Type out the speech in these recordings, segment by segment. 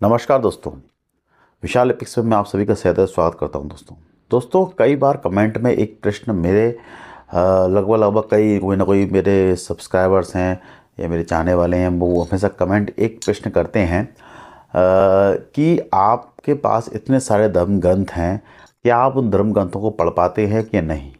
नमस्कार दोस्तों, विशाल एपिक्स में मैं आप सभी का सहर्ष स्वागत करता हूं। दोस्तों कई बार कमेंट में एक प्रश्न मेरे लगभग कोई ना कोई मेरे सब्सक्राइबर्स हैं या मेरे चाहने वाले हैं, वो हमेशा कमेंट एक प्रश्न करते हैं कि आपके पास इतने सारे धर्म ग्रंथ हैं, क्या आप उन धर्म ग्रंथों को पढ़ पाते हैं कि नहीं,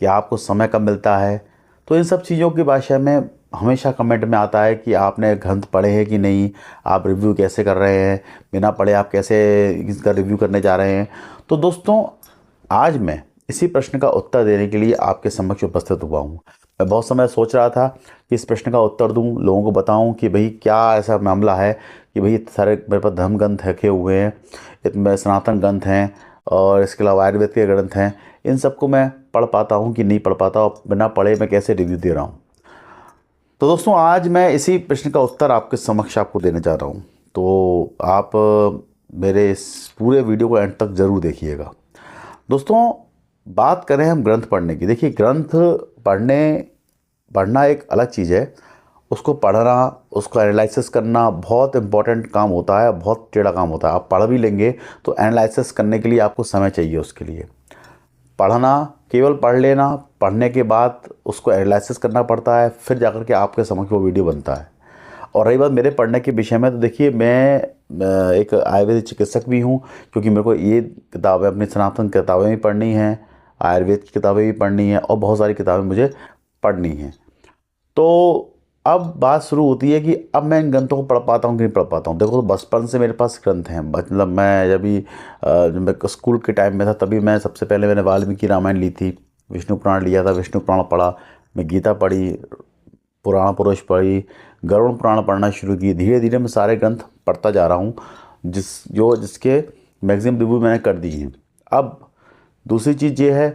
क्या आपको समय कब मिलता है। तो इन सब चीज़ों की भाषा में हमेशा कमेंट में आता है कि आपने ग्रंथ पढ़े हैं कि नहीं, आप रिव्यू कैसे कर रहे हैं, बिना पढ़े आप कैसे इसका रिव्यू करने जा रहे हैं। तो दोस्तों आज मैं इसी प्रश्न का उत्तर देने के लिए आपके समक्ष उपस्थित हुआ हूँ। मैं बहुत समय सोच रहा था कि इस प्रश्न का उत्तर दूँ, लोगों को बताऊँ कि भाई क्या ऐसा मामला है कि भाई इतने सारे मेरे पास धर्म ग्रंथ रखे हुए हैं, इतने सनातन ग्रंथ हैं और इसके अलावा आयुर्वेद के ग्रंथ हैं, इन सबको मैं पढ़ पाता हूँ कि नहीं पढ़ पाता, और बिना पढ़े मैं कैसे रिव्यू दे रहा हूँ। तो दोस्तों आज मैं इसी प्रश्न का उत्तर आपके समक्ष आपको देने जा रहा हूँ। तो आप मेरे इस पूरे वीडियो को एंड तक ज़रूर देखिएगा। दोस्तों बात करें हम ग्रंथ पढ़ने की, देखिए ग्रंथ पढ़ना एक अलग चीज़ है, उसको पढ़ना, उसको एनालिसिस करना बहुत इंपॉर्टेंट काम होता है, बहुत टेढ़ा काम होता है। आप पढ़ भी लेंगे तो एनालिसिस करने के लिए आपको समय चाहिए। उसके लिए पढ़ना, केवल पढ़ लेना, पढ़ने के बाद उसको एनालिसिस करना पड़ता है, फिर जाकर के आपके समक्ष वो वीडियो बनता है। और रही बात मेरे पढ़ने के विषय में, तो देखिए मैं एक आयुर्वेदिक चिकित्सक भी हूँ, क्योंकि मेरे को ये किताबें, अपनी सनातन किताबें भी पढ़नी हैं, आयुर्वेद की किताबें भी पढ़नी हैं और बहुत सारी किताबें मुझे पढ़नी हैं। तो अब बात शुरू होती है कि अब मैं इन ग्रंथों को पढ़ पाता हूँ कि नहीं पढ़ पाता हूँ। देखो तो बचपन से मेरे पास ग्रंथ हैं, मतलब मैं जब मैं स्कूल के टाइम में था तभी मैं सबसे पहले मैंने वाल्मीकि रामायण ली थी, विष्णु पुराण लिया था, विष्णु पुराण पढ़ा, मैं गीता पढ़ी, पुराण पुरुष पढ़ी, गरुड़ पुराण पढ़ना शुरू की। धीरे धीरे मैं सारे ग्रंथ पढ़ता जा रहा हूँ, जिसके मैक्सिमम रिव्यू मैंने कर दी हैं। अब दूसरी चीज़ ये है,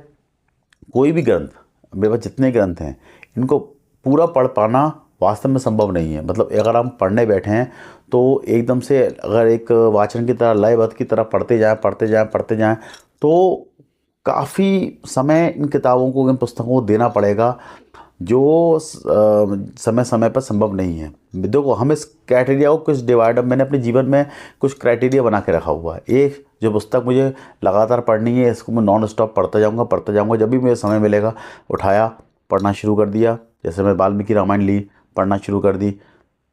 कोई भी ग्रंथ, मेरे पास जितने ग्रंथ हैं इनको पूरा पढ़ पाना वास्तव में संभव नहीं है। मतलब अगर हम पढ़ने बैठे हैं तो एकदम से अगर एक वाचन की तरह, लयबद्ध की तरह पढ़ते जाएं तो काफ़ी समय इन किताबों को, इन पुस्तकों को देना पड़ेगा, जो समय समय पर संभव नहीं है। देखो हम इस क्राइटेरिया को कुछ मैंने अपने जीवन में कुछ क्राइटेरिया बना के रखा हुआ है। एक जो पुस्तक मुझे लगातार पढ़नी है, इसको मैं नॉन स्टॉप पढ़ता जाऊँगा, जब भी मुझे समय मिलेगा उठाया, पढ़ना शुरू कर दिया। जैसे मैं वाल्मीकि रामायण ली, पढ़ना शुरू कर दी,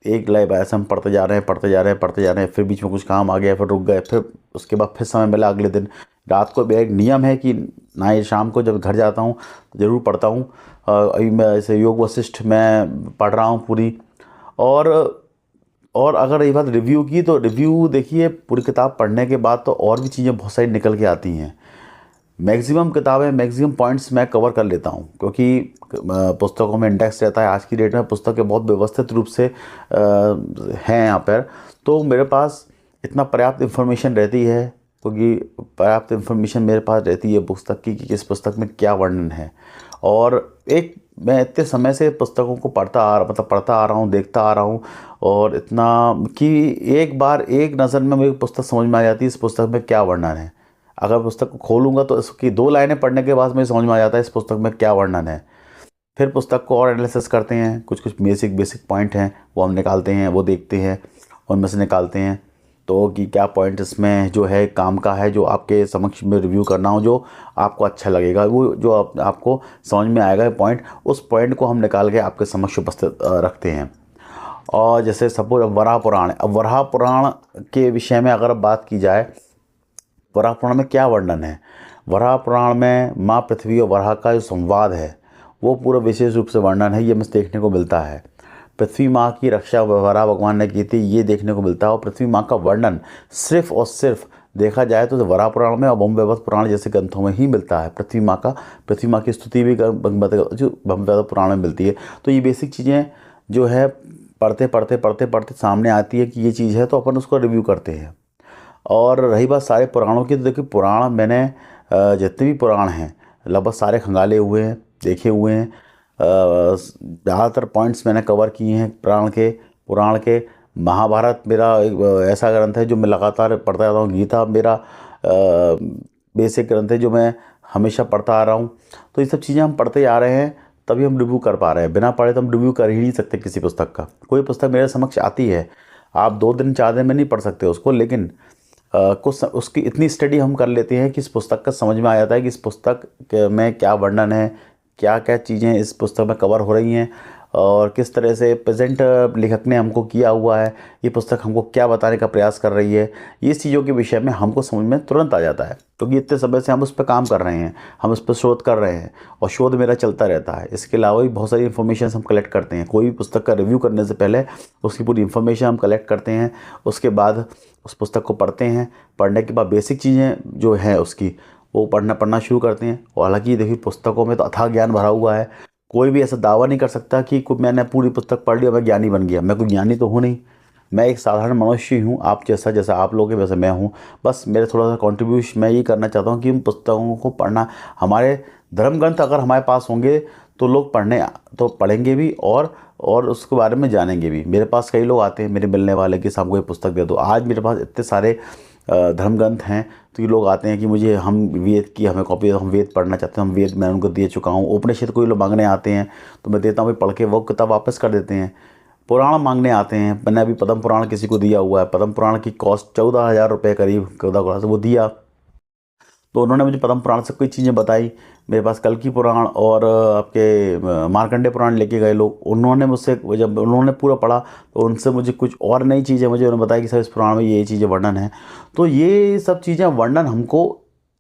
एक लय ऐसे हम पढ़ते जा रहे हैं, फिर बीच में कुछ काम आ गया, फिर रुक गए, फिर उसके बाद फिर समय मिला अगले दिन। रात को मेरा एक नियम है कि ना, शाम को जब घर जाता हूँ तो ज़रूर पढ़ता हूँ। अभी मैं ऐसे योग वशिष्ठ मैं पढ़ रहा हूँ पूरी। और और अगर ये बात रिव्यू की, तो रिव्यू देखिए पूरी किताब पढ़ने के बाद तो और भी चीज़ें बहुत सारी निकल के आती हैं। मैक्सिमम किताबें, मैक्सिमम पॉइंट्स मैं कवर कर लेता हूँ, क्योंकि पुस्तकों में इंडेक्स रहता है। आज की डेट में पुस्तकें बहुत व्यवस्थित रूप से हैं यहाँ पर, तो मेरे पास इतना पर्याप्त इन्फॉर्मेशन रहती है, क्योंकि पर्याप्त इन्फॉर्मेशन मेरे पास रहती है पुस्तक की कि किस पुस्तक में क्या वर्णन है। और एक मैं इतने समय से पुस्तकों को पढ़ता आ रहा हूँ, देखता आ रहा हूँ, और इतना कि एक बार एक नज़र में मेरी पुस्तक समझ में आ जाती है इस पुस्तक में क्या वर्णन है। अगर पुस्तक को खोलूँगा तो इसकी 2 लाइनें पढ़ने के बाद मुझे समझ में आ जाता है इस पुस्तक में क्या वर्णन है। फिर पुस्तक को और एनालिसिस करते हैं, कुछ बेसिक पॉइंट हैं वो हम निकालते हैं, वो देखते हैं, उनमें से निकालते हैं तो कि क्या पॉइंट इसमें जो है काम का है, जो आपके समक्ष में रिव्यू करना हो, जो आपको अच्छा लगेगा, वो जो आपको समझ में आएगा पॉइंट, उस पॉइंट को हम निकाल के आपके समक्ष उपस्थित रखते हैं। और जैसे सपोज वराह पुराण, अब वराह पुराण के विषय में अगर बात की जाए, वराह पुराण में क्या वर्णन है। वराह पुराण में माँ पृथ्वी और वराह का जो संवाद है वो पूरा विशेष रूप से वर्णन है, ये हमें देखने को मिलता है। पृथ्वी माँ की रक्षा वराह भगवान ने की थी, ये देखने को मिलता है। और पृथ्वी माँ का वर्णन सिर्फ और सिर्फ देखा जाए तो वराह पुराण में और ब्रह्मवैवर्त पुराण जैसे ग्रंथों में ही मिलता है। पृथ्वी माँ की स्तुति भी जो ब्रह्मवैवर्त पुराण में मिलती है। तो ये बेसिक चीज़ें जो है पढ़ते सामने आती है कि ये चीज़ है, तो अपन उसको रिव्यू करते हैं। और रही बात सारे पुराणों की, तो देखिए पुराण मैंने जितने भी पुराण हैं लगभग सारे खंगाले हुए हैं, देखे हुए हैं। ज़्यादातर पॉइंट्स मैंने कवर किए हैं पुराण के। महाभारत मेरा एक ऐसा ग्रंथ है जो मैं लगातार पढ़ता रहता हूँ। गीता मेरा बेसिक ग्रंथ है जो मैं हमेशा पढ़ता आ रहा हूँ। तो ये सब चीज़ें हम पढ़ते आ रहे हैं, तभी हम रिव्यू कर पा रहे हैं। बिना पढ़े तो हम रिव्यू कर ही नहीं सकते किसी पुस्तक का। कोई पुस्तक मेरे समक्ष आती है, आप 2 दिन 4 दिन में नहीं पढ़ सकते उसको, लेकिन कुछ उसकी इतनी स्टडी हम कर लेते हैं कि इस पुस्तक का समझ में आ जाता है कि इस पुस्तक में क्या वर्णन है, क्या क्या चीज़ें इस पुस्तक में कवर हो रही हैं और किस तरह से प्रेजेंट लेखक ने हमको किया हुआ है, ये पुस्तक हमको क्या बताने का प्रयास कर रही है। ये चीज़ों के विषय में हमको समझ में तुरंत आ जाता है, क्योंकि इतने समय से हम उस पर काम कर रहे हैं, हम उस पर शोध कर रहे हैं और शोध मेरा चलता रहता है। इसके अलावा भी बहुत सारी इन्फॉर्मेशन हम कलेक्ट करते हैं। कोई भी पुस्तक का रिव्यू करने से पहले उसकी पूरी इन्फॉर्मेशन हम कलेक्ट करते हैं, उसके बाद उस पुस्तक को पढ़ते हैं। पढ़ने के बाद बेसिक चीज़ें जो हैं उसकी वो पढ़ना शुरू करते हैं। और हालांकि देखिए पुस्तकों में तो अथाह ज्ञान भरा हुआ है, कोई भी ऐसा दावा नहीं कर सकता कि मैंने पूरी पुस्तक पढ़ ली और मैं ज्ञानी बन गया। मैं कोई ज्ञानी तो हूँ नहीं, मैं एक साधारण मनुष्य ही हूँ, आप जैसा आप लोग हैं वैसे मैं हूँ। बस मेरे थोड़ा सा कॉन्ट्रीब्यूशन मैं ये करना चाहता हूँ कि उन पुस्तकों को पढ़ना, हमारे धर्म ग्रंथ अगर हमारे पास होंगे तो लोग पढ़ेंगे भी और उसके बारे में जानेंगे भी। मेरे पास कई लोग आते हैं मेरे मिलने वाले कि हमको ये पुस्तक दे दो। आज मेरे पास इतने सारे धर्म ग्रंथ हैं तो ये लोग आते हैं कि मुझे हम वेद की हमें कॉपी, हम वेद पढ़ना चाहते हैं, हम वेद मैं उनको दे चुका हूँ। उपनिषद कोई लोग मांगने आते हैं तो मैं देता हूँ, पढ़ के वो किताब वापस कर देते हैं। पुराण मांगने आते हैं, मैंने अभी पद्म पुराण किसी को दिया हुआ है, पद्म पुराण की कॉस्ट 14,000 रुपये करीब 14 वो दिया, तो उन्होंने मुझे पद्म पुराण से कोई चीज़ें बताई। मेरे पास कल्कि पुराण और आपके मार्कंडे पुराण लेके गए लोग, उन्होंने मुझसे जब उन्होंने पूरा पढ़ा तो उनसे मुझे कुछ और नई चीज़ें मुझे उन्होंने बताया कि सर इस पुराण में ये चीज़ें वर्णन है। तो ये सब चीज़ें वर्णन हमको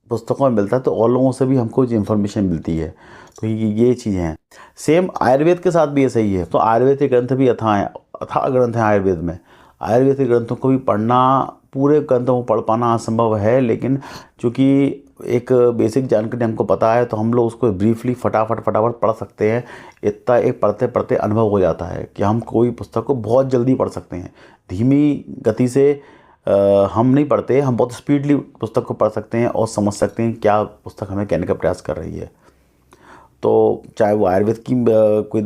पुस्तकों में मिलता है, तो और लोगों से भी हमको इन्फॉर्मेशन मिलती है। तो ये चीज़ें हैं। सेम आयुर्वेद के साथ भी ऐसा ही है। तो आयुर्वेद के ग्रंथ भी अथाह ग्रंथ हैं आयुर्वेद में। आयुर्वेद के ग्रंथों को भी पढ़ना, पूरे ग्रंथों को पढ़ पाना असंभव है, लेकिन चूँकि एक बेसिक जानकारी हमको पता है तो हम लोग उसको ब्रीफली फटाफट पढ़ सकते हैं। इतना एक पढ़ते पढ़ते अनुभव हो जाता है कि हम कोई पुस्तक को बहुत जल्दी पढ़ सकते हैं। धीमी गति से हम नहीं पढ़ते, हम बहुत स्पीडली पुस्तक को पढ़ सकते हैं और समझ सकते हैं क्या पुस्तक हमें कहने का प्रयास कर रही है। तो चाहे वो आयुर्वेद की कोई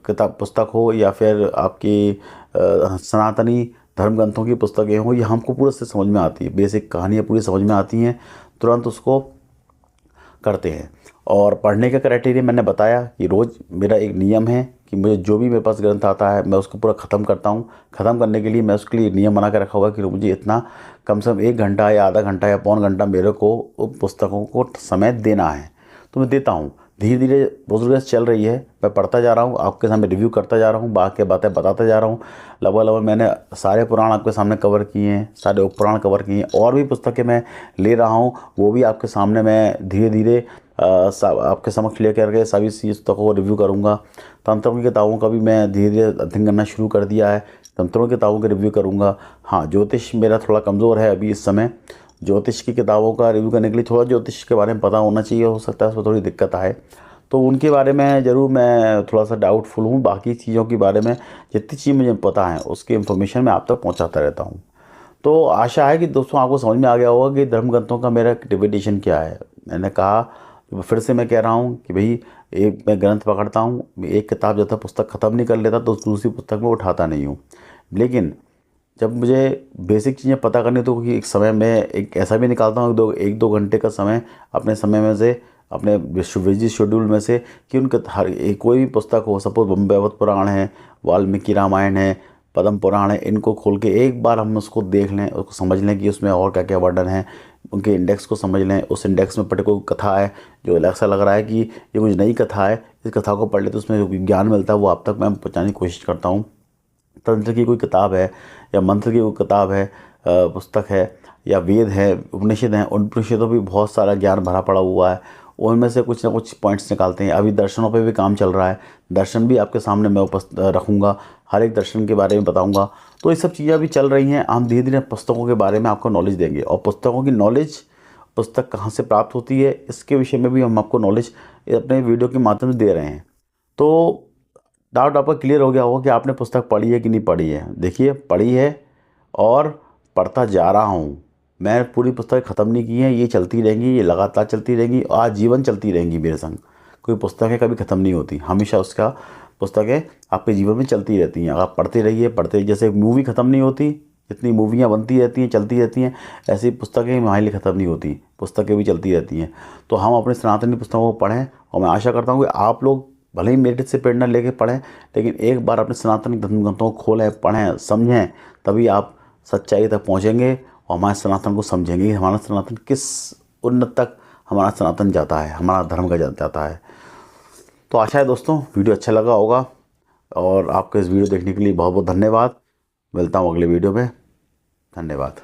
किताब पुस्तक हो या फिर आपकी सनातनी धर्म ग्रंथों की पुस्तकें हों, ये हमको पूरे से समझ में आती है, बेसिक कहानियाँ पूरी समझ में आती हैं, तुरंत उसको करते हैं। और पढ़ने का क्राइटेरिया मैंने बताया कि रोज़ मेरा एक नियम है कि मुझे जो भी मेरे पास ग्रंथ आता है मैं उसको पूरा ख़त्म करता हूँ। ख़त्म करने के लिए मैं उसके लिए नियम बना के रखा हुआ है कि मुझे इतना कम से कम 1 घंटा या आधा घंटा या पौन घंटा मेरे को उन पुस्तकों को समय देना है, तो मैं देता हूँ। धीरे धीरे प्रोग्रेस चल रही है, मैं पढ़ता जा रहा हूँ, आपके सामने रिव्यू करता जा रहा हूँ, बाकी बातें बताता जा रहा हूँ। लगभग मैंने सारे पुराण आपके सामने कवर किए हैं, सारे उपपुराण कवर किए हैं, और भी पुस्तकें मैं ले रहा हूँ, वो भी आपके सामने मैं धीरे धीरे आपके समक्ष ले करके सभी पुस्तकों को रिव्यू करूँगा। तंत्रों की किताबों का भी मैं धीरे धीरे अध्ययन करना शुरू कर दिया है, तंत्रों की किताबों का रिव्यू करूँगा। हाँ, ज्योतिष मेरा थोड़ा कमज़ोर है अभी इस समय, ज्योतिष की किताबों का रिव्यू करने के लिए थोड़ा ज्योतिष के बारे में पता होना चाहिए, हो सकता है उसमें थोड़ी दिक्कत आए, तो उनके बारे में ज़रूर मैं थोड़ा सा डाउटफुल हूँ। बाकी चीज़ों के बारे में जितनी चीज़ मुझे पता है उसकी इन्फॉर्मेशन मैं आप तक पहुँचाता रहता हूँ। तो आशा है कि दोस्तों आपको समझ में आ गया होगा कि धर्म ग्रंथों का मेरा डिविडेशन क्या है। मैंने कहा, फिर से मैं कह रहा हूँ कि भाई एक मैं ग्रंथ पकड़ता हूँ, एक किताब जब तक पुस्तक ख़त्म नहीं कर लेता तो दूसरी पुस्तक में उठाता नहीं हूँ। लेकिन जब मुझे बेसिक चीज़ें पता करनी तो एक समय में एक ऐसा भी निकालता हूँ, एक दो घंटे का समय अपने समय में से, अपने बिजी शेड्यूल में से, कि उनके कोई भी पुस्तक हो, सपोज भागवत पुराण है, वाल्मीकि रामायण है, पद्म पुराण है, इनको खोल के एक बार हम उसको देख लें, उसको समझ लें कि उसमें और क्या क्या वर्णन है, उनके इंडेक्स को समझ लें। उस इंडेक्स में पर्टिकुलर कथा है जो ऐसा लग रहा है कि ये कुछ नई कथा है, इस कथा को पढ़ ले तो उसमें जो ज्ञान मिलता है वो आप तक मैं पहुँचाने की कोशिश करता हूँ। तंत्र की कोई किताब है या मंत्र की कोई किताब है, पुस्तक है, या वेद है, उपनिषद हैं, उन उपनिषदों भी बहुत सारा ज्ञान भरा पड़ा हुआ है, उनमें से कुछ ना कुछ पॉइंट्स निकालते हैं। अभी दर्शनों पे भी काम चल रहा है, दर्शन भी आपके सामने मैं रखूँगा, हर एक दर्शन के बारे में बताऊँगा। तो ये सब चीज़ें भी चल रही हैं। हम धीरे धीरे पुस्तकों के बारे में आपको नॉलेज देंगे, और पुस्तकों की नॉलेज, पुस्तक कहाँ से प्राप्त होती है, इसके विषय में भी हम आपको नॉलेज अपने वीडियो के माध्यम से दे रहे हैं। तो डाउट आपका क्लियर हो गया होगा कि आपने पुस्तक पढ़ी है कि नहीं पढ़ी है। देखिए, पढ़ी है और पढ़ता जा रहा हूँ। मैं पूरी पुस्तक ख़त्म नहीं की है, ये चलती रहेंगी, ये लगातार चलती रहेंगी, आजीवन चलती रहेंगी मेरे संग। कोई पुस्तकें कभी ख़त्म नहीं होती, हमेशा उसका पुस्तकें आपके जीवन में चलती रहती हैं। आप पढ़ते रहिए, पढ़ते, जैसे मूवी ख़त्म नहीं होती, जितनी मूवियाँ बनती रहती हैं, चलती रहती हैं, ऐसी पुस्तकें हमारे लिए ख़त्म नहीं होती, पुस्तकें भी चलती रहती हैं। तो हम अपने सनातनी पुस्तकों को पढ़ें, और मैं आशा करता हूँ कि आप लोग भले ही मेरिट से प्रेरणा लेके पढ़ें, लेकिन एक बार अपने सनातन धर्म ग्रंथों को खोलें, पढ़ें, समझें, तभी आप सच्चाई तक पहुँचेंगे और हमारे सनातन को समझेंगे कि हमारा सनातन किस उन्नत तक हमारा सनातन जाता है, हमारा धर्म का जाता है। तो आशा है दोस्तों वीडियो अच्छा लगा होगा, और आपको इस वीडियो देखने के लिए बहुत बहुत धन्यवाद। मिलता हूँ अगले वीडियो में। धन्यवाद।